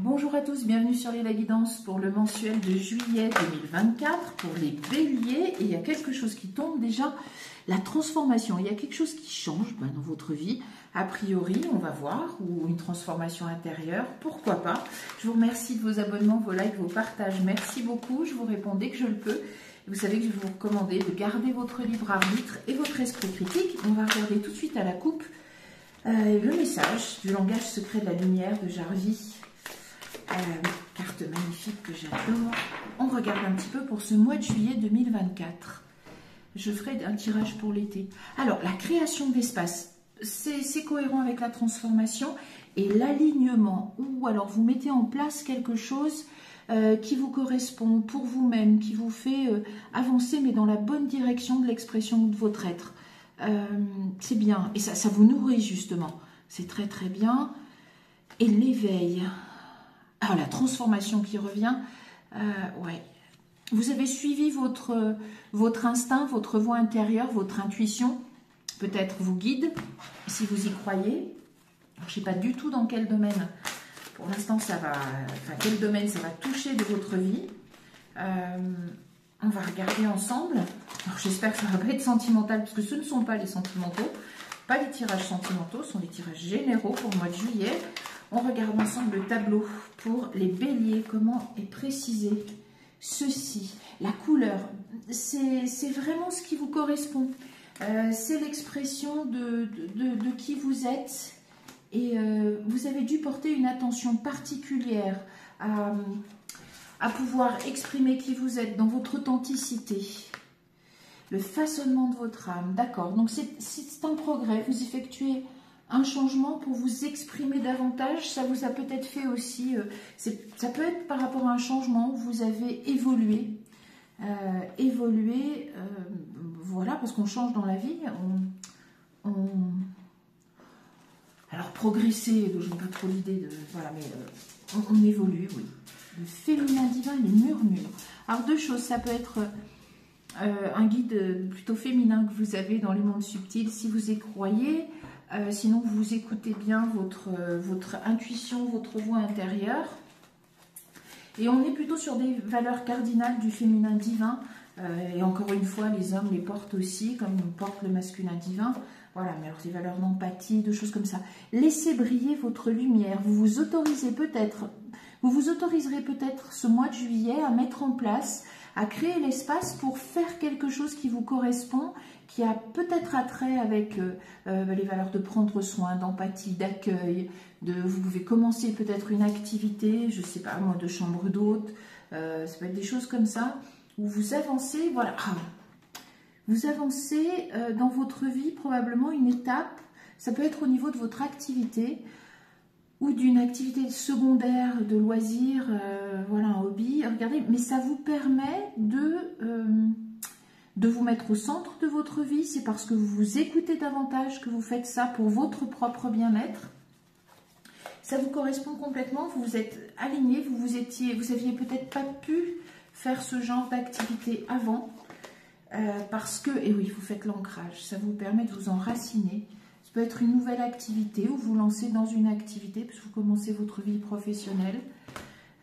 Bonjour à tous, bienvenue sur la guidance pour le mensuel de juillet 2024 pour les béliers. Et il y a quelque chose qui tombe déjà, la transformation. Il y a quelque chose qui change dans votre vie. A priori, on va voir, ou une transformation intérieure, pourquoi pas. Je vous remercie de vos abonnements, vos likes, vos partages. Merci beaucoup, je vous réponds dès que je le peux. Vous savez que je vais vous recommander de garder votre libre arbitre et votre esprit critique. On va regarder tout de suite à la coupe le message du langage secret de la lumière de Jarvis. Carte magnifique que j'adore. On regarde un petit peu pour ce mois de juillet 2024. Je ferai un tirage pour l'été. Alors, la création d'espace, c'est cohérent avec la transformation et l'alignement. Ou alors, vous mettez en place quelque chose qui vous correspond pour vous-même, qui vous fait avancer, mais dans la bonne direction de l'expression de votre être. C'est bien. Et ça vous nourrit, justement. C'est très, très bien. Et l'éveil... Alors, la transformation qui revient, ouais. Vous avez suivi votre instinct, votre voix intérieure, votre intuition, peut-être vous guide, si vous y croyez. Je ne sais pas du tout dans quel domaine, pour l'instant, ça va, enfin, quel domaine ça va toucher de votre vie. On va regarder ensemble. Alors, j'espère que ça ne va pas être sentimental, parce que ce ne sont pas les sentimentaux, pas les tirages sentimentaux, ce sont les tirages généraux pour le mois de juillet. On regarde ensemble le tableau pour les béliers. Comment est précisé ceci? La couleur, c'est vraiment ce qui vous correspond. C'est l'expression de qui vous êtes. Et vous avez dû porter une attention particulière à pouvoir exprimer qui vous êtes dans votre authenticité. Le façonnement de votre âme. D'accord, donc c'est un progrès. Vous effectuez un changement pour vous exprimer davantage. Ça vous a peut-être fait aussi, ça peut être par rapport à un changement où vous avez évolué. Voilà, parce qu'on change dans la vie. Alors progresser, je n'ai pas trop l'idée de... Voilà, mais on évolue, oui. Le féminin divin, les murmures. Alors deux choses, ça peut être un guide plutôt féminin que vous avez dans les mondes subtils, si vous y croyez. Sinon, vous écoutez bien votre intuition, votre voix intérieure. Et on est plutôt sur des valeurs cardinales du féminin divin. Et encore une fois, les hommes les portent aussi, comme ils portent le masculin divin. Voilà, mais alors des valeurs d'empathie, de choses comme ça. Laissez briller votre lumière. Vous vous autoriserez peut-être ce mois de juillet à mettre en place, à créer l'espace pour faire quelque chose qui vous correspond, qui a peut-être attrait avec les valeurs de prendre soin, d'empathie, d'accueil. Vous pouvez commencer peut-être une activité, je ne sais pas moi, de chambre d'hôte. Ça peut être des choses comme ça, où vous avancez, voilà. Vous avancez dans votre vie probablement une étape. Ça peut être au niveau de votre activité ou d'une activité secondaire, de loisir, voilà, un hobby. Regardez, mais ça vous permet de vous mettre au centre de votre vie. C'est parce que vous vous écoutez davantage que vous faites ça pour votre propre bien-être. Ça vous correspond complètement, vous vous êtes aligné, vous aviez peut-être pas pu faire ce genre d'activité avant, parce que, et oui, vous faites l'ancrage, ça vous permet de vous enraciner. Ça peut être une nouvelle activité ou vous lancez dans une activité, parce que vous commencez votre vie professionnelle.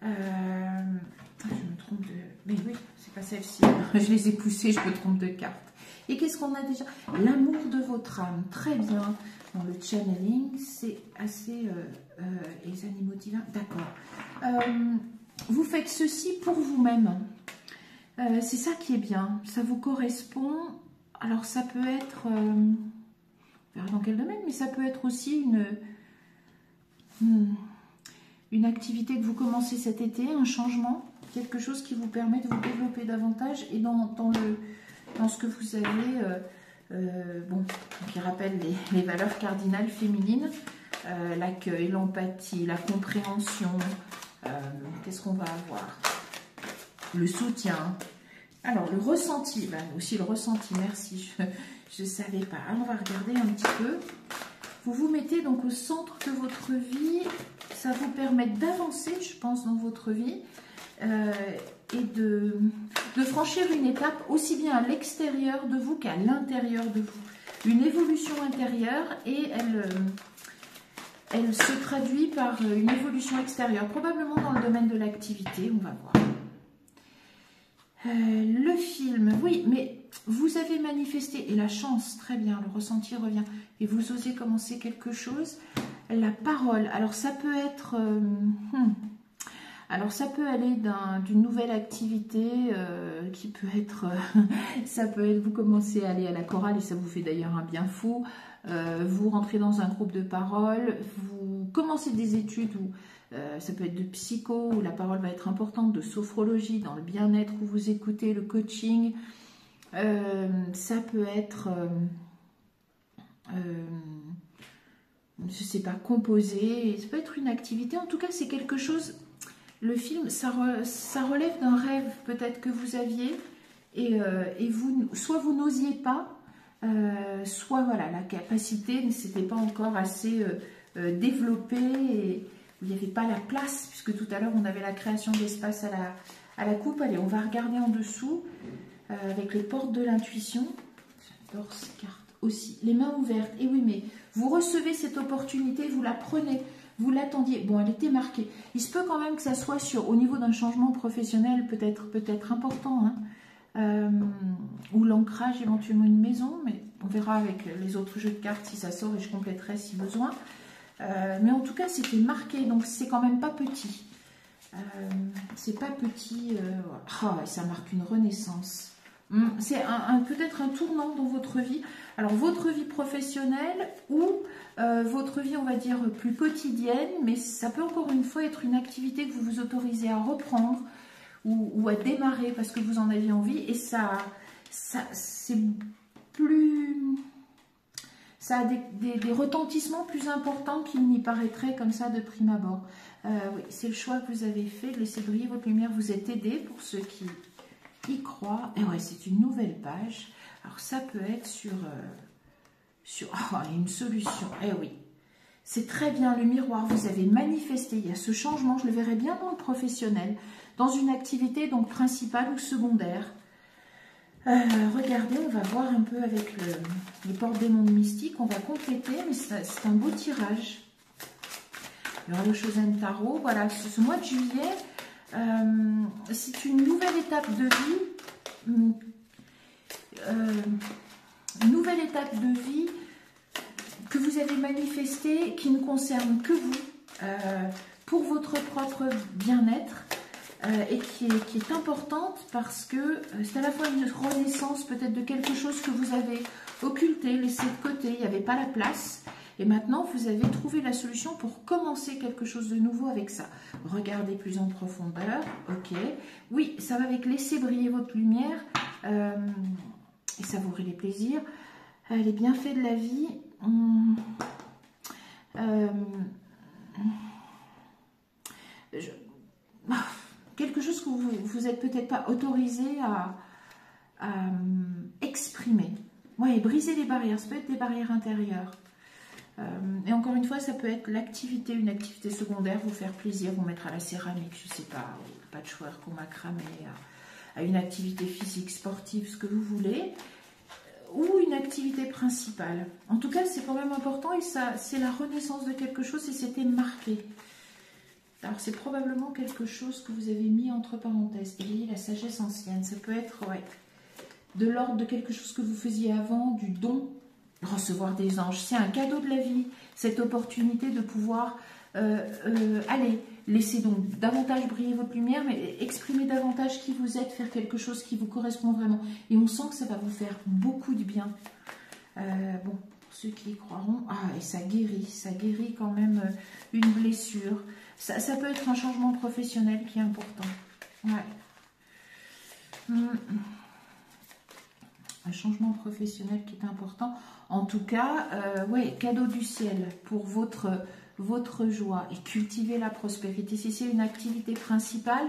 Je me trompe de... Mais oui, c'est pas celle-ci. Je les ai poussées, je me trompe de carte. Et qu'est-ce qu'on a déjà? L'amour de votre âme. Très bien. Dans le channeling, c'est assez... les animaux divins. D'accord. Vous faites ceci pour vous-même. C'est ça qui est bien. Ça vous correspond. Alors, ça peut être... on verra dans quel domaine, mais ça peut être aussi une activité que vous commencez cet été, un changement, quelque chose qui vous permet de vous développer davantage et dans ce que vous avez, bon, qui rappelle les valeurs cardinales féminines, l'accueil, l'empathie, la compréhension, qu'est-ce qu'on va avoir? Le soutien. Alors, le ressenti, ben, aussi le ressenti, merci, je ne savais pas. Alors, on va regarder un petit peu. Vous vous mettez donc au centre de votre vie. Ça vous permet d'avancer, je pense, dans votre vie et de franchir une étape aussi bien à l'extérieur de vous qu'à l'intérieur de vous. Une évolution intérieure et elle se traduit par une évolution extérieure, probablement dans le domaine de l'activité, on va voir. Le film, oui, mais vous avez manifesté, et la chance, très bien, le ressenti revient, et vous osez commencer quelque chose. La parole, alors ça peut être... alors ça peut aller d'une nouvelle activité qui peut être... ça peut être, vous commencez à aller à la chorale, et ça vous fait d'ailleurs un bien fou. Vous rentrez dans un groupe de parole, vous commencez des études où ça peut être de psycho, où la parole va être importante, de sophrologie, dans le bien-être, où vous écoutez le coaching. Ça peut être, je ne sais pas, composer, ça peut être une activité. En tout cas, c'est quelque chose, le film, ça relève d'un rêve peut-être que vous aviez, et vous, soit vous n'osiez pas, soit voilà, la capacité ne s'était pas encore assez développée, et il n'y avait pas la place, puisque tout à l'heure on avait la création d'espace à la coupe. Allez, on va regarder en dessous avec les portes de l'intuition. J'adore ces cartes aussi. Les mains ouvertes. Et oui, mais vous recevez cette opportunité, vous la prenez, vous l'attendiez. Bon, elle était marquée. Il se peut quand même que ça soit au niveau d'un changement professionnel peut-être important, hein, ou l'ancrage éventuellement une maison, mais on verra avec les autres jeux de cartes si ça sort et je compléterai si besoin. Mais en tout cas, c'était marqué, donc c'est quand même pas petit. C'est pas petit. Oh, ça marque une renaissance. C'est peut-être un tournant dans votre vie. Alors, votre vie professionnelle ou votre vie, on va dire, plus quotidienne, mais ça peut encore une fois être une activité que vous vous autorisez à reprendre ou à démarrer parce que vous en aviez envie. Et ça c'est plus... Ça a des retentissements plus importants qu'il n'y paraîtrait comme ça de prime abord. Oui, c'est le choix que vous avez fait de laisser briller votre lumière. Vous êtes aidé pour ceux qui y croient. Et ouais, c'est une nouvelle page. Alors ça peut être sur une solution. Eh oui, c'est très bien le miroir. Vous avez manifesté. Il y a ce changement. Je le verrai bien dans le professionnel, dans une activité donc principale ou secondaire. Regardez, on va voir un peu avec les portes des mondes mystiques. On va compléter, mais c'est un beau tirage. Il y aura le Shosen Tarot. Voilà, ce mois de juillet, c'est une nouvelle étape de vie. Une nouvelle étape de vie que vous avez manifestée, qui ne concerne que vous, pour votre propre bien-être. Et qui est importante parce que c'est à la fois une renaissance peut-être de quelque chose que vous avez occulté, laissé de côté, il n'y avait pas la place. Et maintenant, vous avez trouvé la solution pour commencer quelque chose de nouveau avec ça. Regardez plus en profondeur. Ok. Oui, ça va avec laisser briller votre lumière et savourer les plaisirs. Les bienfaits de la vie. Quelque chose que vous n'êtes peut-être pas autorisé à exprimer. Oui, briser les barrières, ça peut être des barrières intérieures. Et encore une fois, ça peut être l'activité, une activité secondaire, vous faire plaisir, vous mettre à la céramique, je ne sais pas, au patchwork, au macramé, à une activité physique, sportive, ce que vous voulez, ou une activité principale. En tout cas, c'est quand même important et c'est la renaissance de quelque chose et c'était marqué. Alors, c'est probablement quelque chose que vous avez mis entre parenthèses. Et la sagesse ancienne, ça peut être de l'ordre de quelque chose que vous faisiez avant, du don, recevoir des anges. C'est un cadeau de la vie, cette opportunité de pouvoir aller laisser donc davantage briller votre lumière, mais exprimer davantage qui vous êtes, faire quelque chose qui vous correspond vraiment. Et on sent que ça va vous faire beaucoup de bien. Bon, pour ceux qui y croiront, et ça guérit quand même une blessure. Ça peut être un changement professionnel qui est important. Ouais. Un changement professionnel qui est important. En tout cas, cadeau du ciel pour votre joie et cultiver la prospérité. Si c'est une activité principale,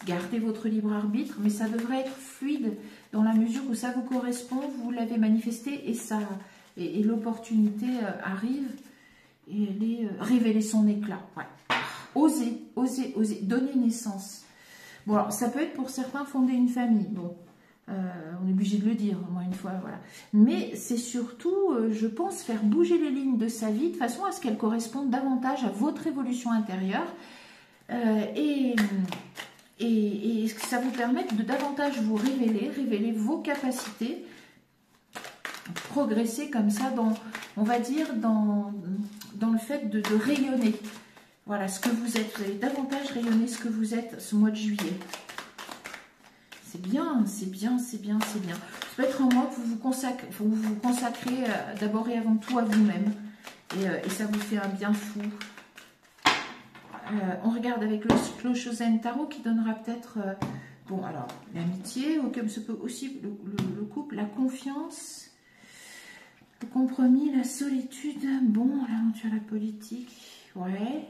gardez votre libre arbitre, mais ça devrait être fluide dans la mesure où ça vous correspond, vous l'avez manifesté et l'opportunité arrive et elle est révéler son éclat. Ouais. Osez, donner naissance. Bon, alors, ça peut être pour certains fonder une famille. Bon, On est obligé de le dire, au moins une fois, voilà. Mais c'est surtout, je pense, faire bouger les lignes de sa vie de façon à ce qu'elles correspondent davantage à votre évolution intérieure et que ça vous permette de davantage vous révéler vos capacités, progresser comme ça dans, on va dire, dans le fait de rayonner. Voilà ce que vous êtes. Vous allez davantage rayonner ce que vous êtes ce mois de juillet. C'est bien, c'est bien, c'est bien, c'est bien. Ça peut être un mois que vous vous consacrez d'abord et avant tout à vous-même. Et ça vous fait un bien fou. On regarde avec le Clochosen Tarot qui donnera peut-être, bon alors, l'amitié, comme ce peut aussi le couple, la confiance, le compromis, la solitude, bon, l'aventure, la politique, ouais.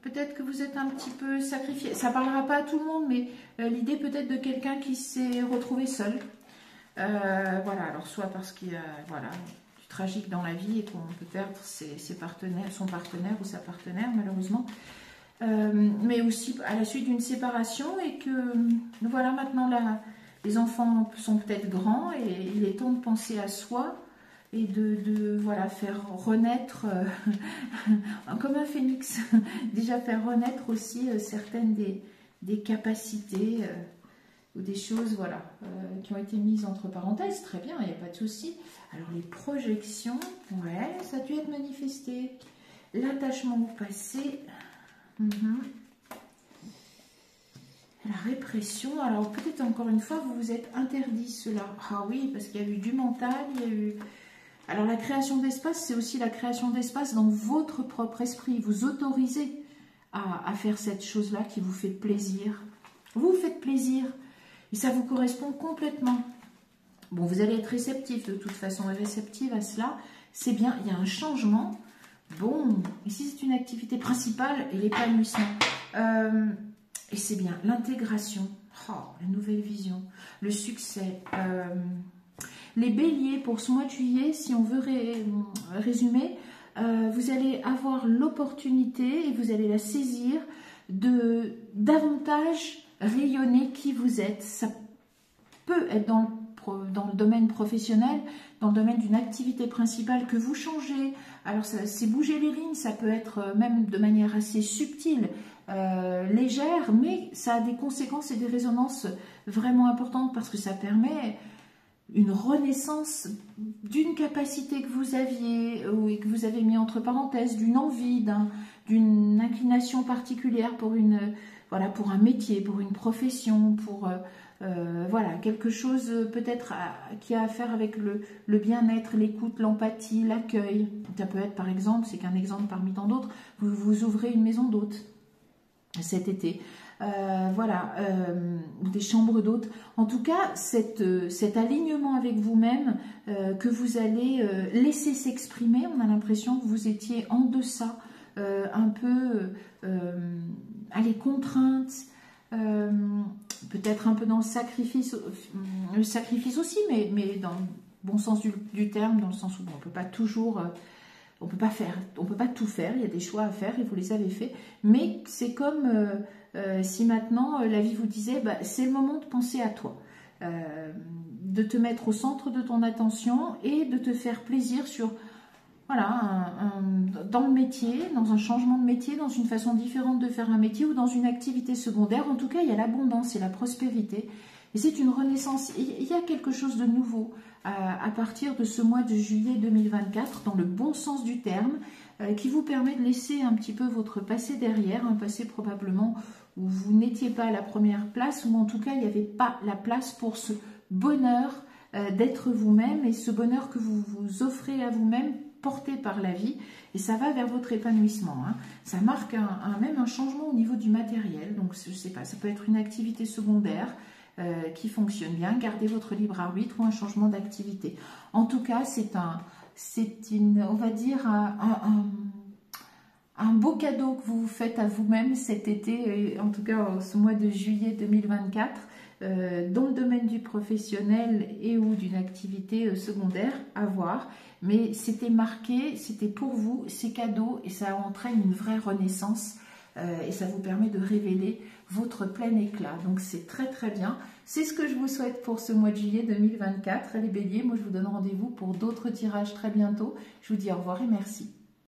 Peut-être que vous êtes un petit peu sacrifié. Ça ne parlera pas à tout le monde, mais l'idée peut-être de quelqu'un qui s'est retrouvé seul. Voilà, alors soit parce qu'il y a voilà, du tragique dans la vie et qu'on peut perdre ses partenaires, son partenaire ou sa partenaire malheureusement. Mais aussi à la suite d'une séparation et que voilà, maintenant là, les enfants sont peut-être grands et il est temps de penser à soi. Et voilà, faire renaître, comme un phénix, déjà faire renaître aussi certaines des capacités ou des choses voilà, qui ont été mises entre parenthèses. Très bien, il n'y a pas de souci. Alors les projections, ouais, ça a dû être manifesté. L'attachement au passé, la répression. Alors peut-être encore une fois, vous vous êtes interdit cela. Ah oui, parce qu'il y a eu du mental, il y a eu... Alors la création d'espace, c'est aussi la création d'espace dans votre propre esprit. Vous autorisez à faire cette chose-là qui vous fait plaisir. Vous faites plaisir et ça vous correspond complètement. Bon, vous allez être réceptif de toute façon et réceptive à cela. C'est bien, il y a un changement. Bon, ici c'est une activité principale et l'épanouissement. Et c'est bien, l'intégration, la nouvelle vision, le succès. Les béliers, pour ce mois de juillet, si on veut résumer, vous allez avoir l'opportunité, et vous allez la saisir, de davantage rayonner qui vous êtes. Ça peut être dans le domaine professionnel, dans le domaine d'une activité principale que vous changez. Alors, c'est bouger les lignes, ça peut être même de manière assez subtile, légère, mais ça a des conséquences et des résonances vraiment importantes parce que ça permet... une renaissance d'une capacité que vous aviez et que vous avez mis entre parenthèses, d'une envie, d'une inclination particulière pour pour un métier, pour une profession, pour voilà, quelque chose peut-être qui a à faire avec le bien-être, l'écoute, l'empathie, l'accueil. Ça peut être par exemple, c'est qu'un exemple parmi tant d'autres, vous ouvrez une maison d'hôtes cet été. Voilà, des chambres d'hôtes. En tout cas, cet alignement avec vous-même que vous allez laisser s'exprimer, on a l'impression que vous étiez en deçà, un peu les contraintes, peut-être un peu dans le sacrifice aussi, mais dans le bon sens du terme, dans le sens où on ne peut pas toujours... on peut pas tout faire, il y a des choix à faire et vous les avez faits, mais c'est comme si maintenant la vie vous disait c'est le moment de penser à toi, de te mettre au centre de ton attention et de te faire plaisir sur voilà, dans le métier, dans un changement de métier, dans une façon différente de faire un métier ou dans une activité secondaire. En tout cas, il y a l'abondance et la prospérité. Et c'est une renaissance. Il y a quelque chose de nouveau à partir de ce mois de juillet 2024, dans le bon sens du terme, qui vous permet de laisser un petit peu votre passé derrière, un passé probablement où vous n'étiez pas à la première place, ou en tout cas, il n'y avait pas la place pour ce bonheur d'être vous-même et ce bonheur que vous vous offrez à vous-même, porté par la vie, et ça va vers votre épanouissement. Ça marque même un changement au niveau du matériel, donc je ne sais pas, ça peut être une activité secondaire qui fonctionne bien, gardez votre libre arbitre ou un changement d'activité. En tout cas, on va dire, un beau cadeau que vous faites à vous-même cet été, et en tout cas ce mois de juillet 2024, dans le domaine du professionnel et ou d'une activité secondaire, à voir. Mais c'était marqué, c'était pour vous, c'est cadeau, et ça entraîne une vraie renaissance et ça vous permet de révéler votre plein éclat. Donc c'est très très bien. C'est ce que je vous souhaite pour ce mois de juillet 2024. Les béliers, moi je vous donne rendez-vous pour d'autres tirages très bientôt. Je vous dis au revoir et merci.